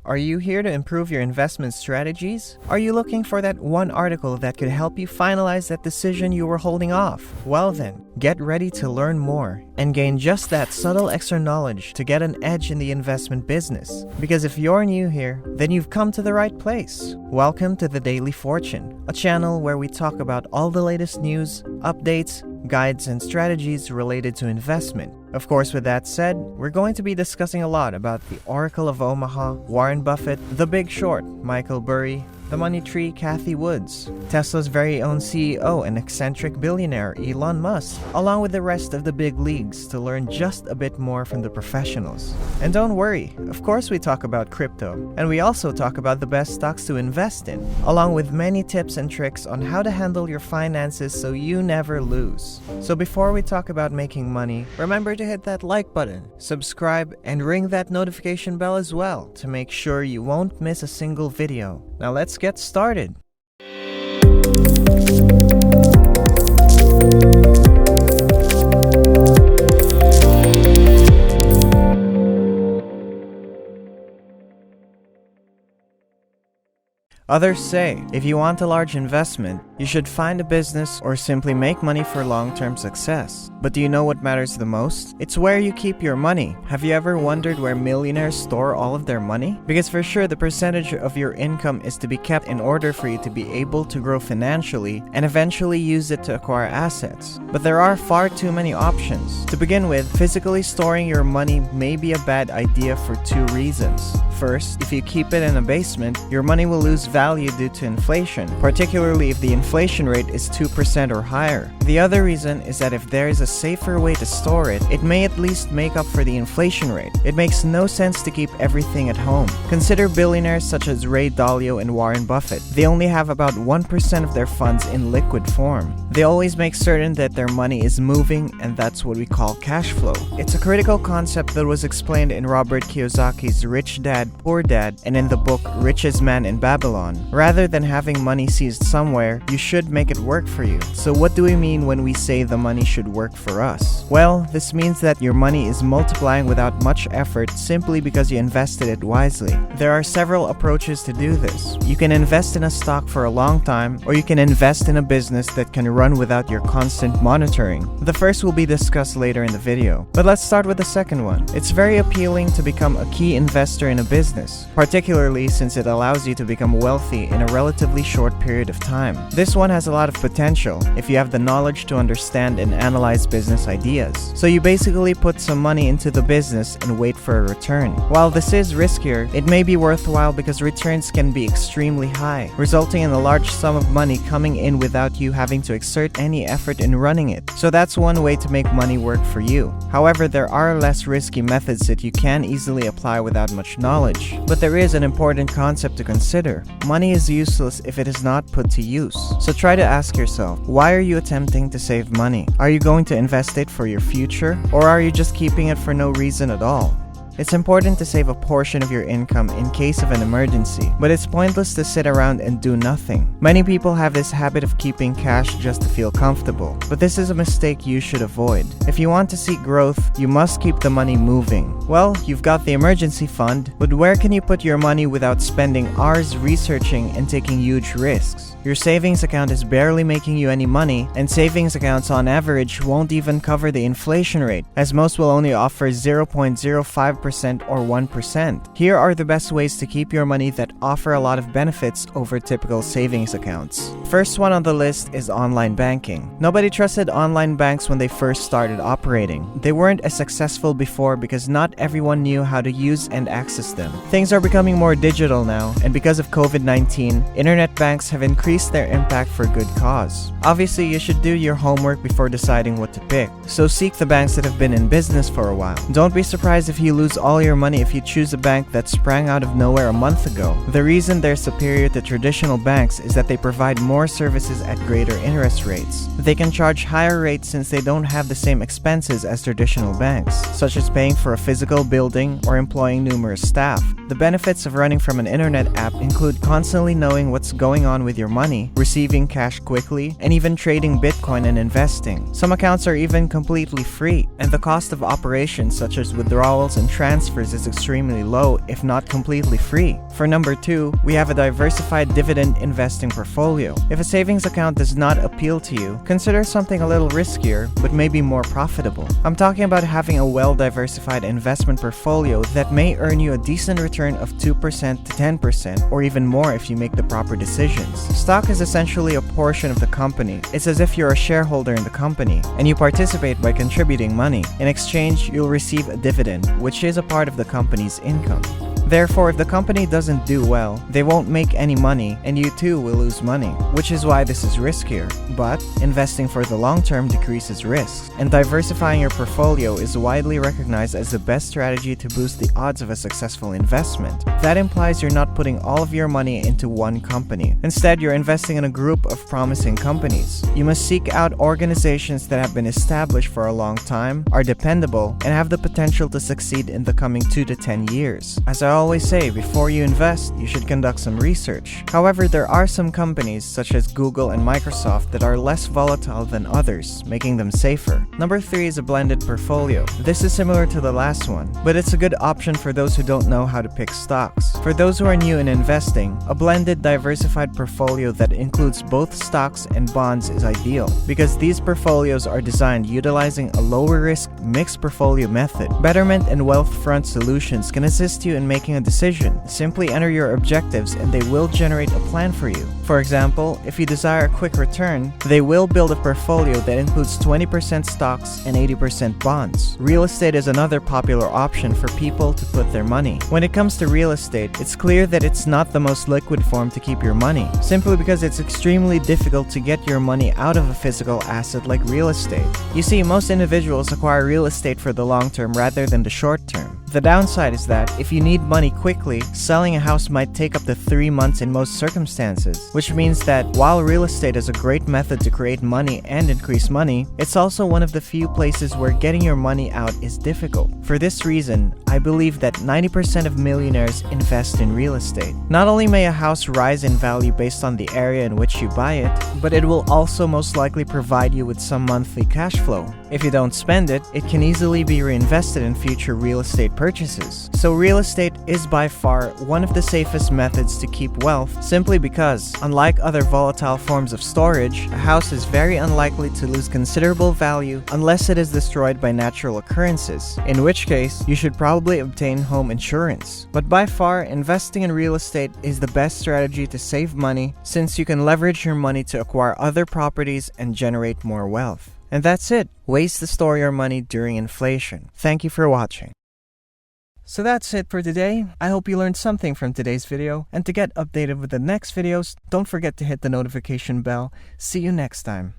Are you here to improve your investment strategies? Are you looking for that one article that could help you finalize that decision you were holding off? Well then, get ready to learn more and gain just that subtle extra knowledge to get an edge in the investment business. Because if you're new here, then you've come to the right place. Welcome to the Daily Fortune, a channel where we talk about all the latest news, updates, guides, and strategies related to investment. Of course, with that said, we're going to be discussing a lot about the Oracle of Omaha, Warren Buffett, The Big Short, Michael Burry, the money tree, Cathie Woods, Tesla's very own CEO and eccentric billionaire Elon Musk, along with the rest of the big leagues to learn just a bit more from the professionals. And don't worry, of course we talk about crypto, and we also talk about the best stocks to invest in, along with many tips and tricks on how to handle your finances so you never lose. So before we talk about making money, remember to hit that like button, subscribe, and ring that notification bell as well to make sure you won't miss a single video. Now let's get started. Others say, if you want a large investment, you should find a business or simply make money for long-term success. But do you know what matters the most? It's where you keep your money. Have you ever wondered where millionaires store all of their money? Because for sure, the percentage of your income is to be kept in order for you to be able to grow financially and eventually use it to acquire assets. But there are far too many options. To begin with, physically storing your money may be a bad idea for two reasons. First, if you keep it in a basement, your money will lose value due to inflation, particularly if the inflation rate is 2% or higher. The other reason is that if there is a safer way to store it, it may at least make up for the inflation rate. It makes no sense to keep everything at home. Consider billionaires such as Ray Dalio and Warren Buffett. They only have about 1% of their funds in liquid form. They always make certain that their money is moving, and that's what we call cash flow. It's a critical concept that was explained in Robert Kiyosaki's Rich Dad, Poor Dad, and in the book Richest Man in Babylon. Rather than having money seized somewhere, you should make it work for you. So what do we mean when we say the money should work for us? Well, this means that your money is multiplying without much effort simply because you invested it wisely. There are several approaches to do this. You can invest in a stock for a long time, or you can invest in a business that can run without your constant monitoring. The first will be discussed later in the video. But let's start with the second one. It's very appealing to become a key investor in a business, particularly since it allows you to become wealthy in a relatively short period of time. This one has a lot of potential if you have the knowledge to understand and analyze business ideas. So you basically put some money into the business and wait for a return. While this is riskier, it may be worthwhile because returns can be extremely high, resulting in a large sum of money coming in without you having to exert any effort in running it. So that's one way to make money work for you. However, there are less risky methods that you can easily apply without much knowledge. But there is an important concept to consider. Money is useless if it is not put to use. So try to ask yourself, why are you attempting to save money? Are you going to invest it for your future? Or are you just keeping it for no reason at all? It's important to save a portion of your income in case of an emergency, but it's pointless to sit around and do nothing. Many people have this habit of keeping cash just to feel comfortable, but this is a mistake you should avoid. If you want to seek growth, you must keep the money moving. Well, you've got the emergency fund, but where can you put your money without spending hours researching and taking huge risks? Your savings account is barely making you any money, and savings accounts on average won't even cover the inflation rate, as most will only offer 0.05% or 1%. Here are the best ways to keep your money that offer a lot of benefits over typical savings accounts. First one on the list is online banking. Nobody trusted online banks when they first started operating. They weren't as successful before because not everyone knew how to use and access them. Things are becoming more digital now, and because of COVID-19, internet banks have increased their impact for a good cause. Obviously, you should do your homework before deciding what to pick. So seek the banks that have been in business for a while. Don't be surprised if you lose all your money if you choose a bank that sprang out of nowhere a month ago. The reason they're superior to traditional banks is that they provide more services at greater interest rates. They can charge higher rates since they don't have the same expenses as traditional banks, such as paying for a physical building or employing numerous staff. The benefits of running from an internet app include constantly knowing what's going on with your money, receiving cash quickly, and even trading Bitcoin and investing. Some accounts are even completely free, and the cost of operations such as withdrawals and transfers is extremely low, if not completely free. For number 2, we have a diversified dividend investing portfolio. If a savings account does not appeal to you, consider something a little riskier, but maybe more profitable. I'm talking about having a well-diversified investment portfolio that may earn you a decent return of 2% to 10%, or even more if you make the proper decisions. Stock is essentially a portion of the company. It's as if you're a shareholder in the company, and you participate by contributing money. In exchange, you'll receive a dividend, which is a part of the company's income. Therefore, if the company doesn't do well, they won't make any money, and you too will lose money, which is why this is riskier. But investing for the long term decreases risks, and diversifying your portfolio is widely recognized as the best strategy to boost the odds of a successful investment. That implies you're not putting all of your money into one company. Instead, you're investing in a group of promising companies. You must seek out organizations that have been established for a long time, are dependable, and have the potential to succeed in the coming 2 to 10 years. As I always say, before you invest, you should conduct some research. However, there are some companies, such as Google and Microsoft, that are less volatile than others, making them safer. Number 3 is a blended portfolio. This is similar to the last one, but it's a good option for those who don't know how to pick stocks. For those who are new in investing, a blended, diversified portfolio that includes both stocks and bonds is ideal, because these portfolios are designed utilizing a lower-risk, mixed portfolio method. Betterment and Wealthfront Solutions can assist you in making a decision. Simply enter your objectives and they will generate a plan for you. For example, if you desire a quick return, they will build a portfolio that includes 20% stocks and 80% bonds. Real estate is another popular option for people to put their money. When it comes to real estate, it's clear that it's not the most liquid form to keep your money, simply because it's extremely difficult to get your money out of a physical asset like real estate. You see, most individuals acquire real estate for the long term rather than the short term. The downside is that if you need money quickly, selling a house might take up to 3 months in most circumstances, which means that while real estate is a great method to create money and increase money, it's also one of the few places where getting your money out is difficult. For this reason, I believe that 90% of millionaires invest in real estate. Not only may a house rise in value based on the area in which you buy it, but it will also most likely provide you with some monthly cash flow. If you don't spend it, it can easily be reinvested in future real estate purchases. So real estate is by far one of the safest methods to keep wealth, simply because, unlike other volatile forms of storage, a house is very unlikely to lose considerable value unless it is destroyed by natural occurrences, in which case you should probably obtain home insurance. But by far, investing in real estate is the best strategy to save money, since you can leverage your money to acquire other properties and generate more wealth. And that's it. Ways to store your money during inflation. Thank you for watching. So that's it for today. I hope you learned something from today's video, and to get updated with the next videos, don't forget to hit the notification bell. See you next time.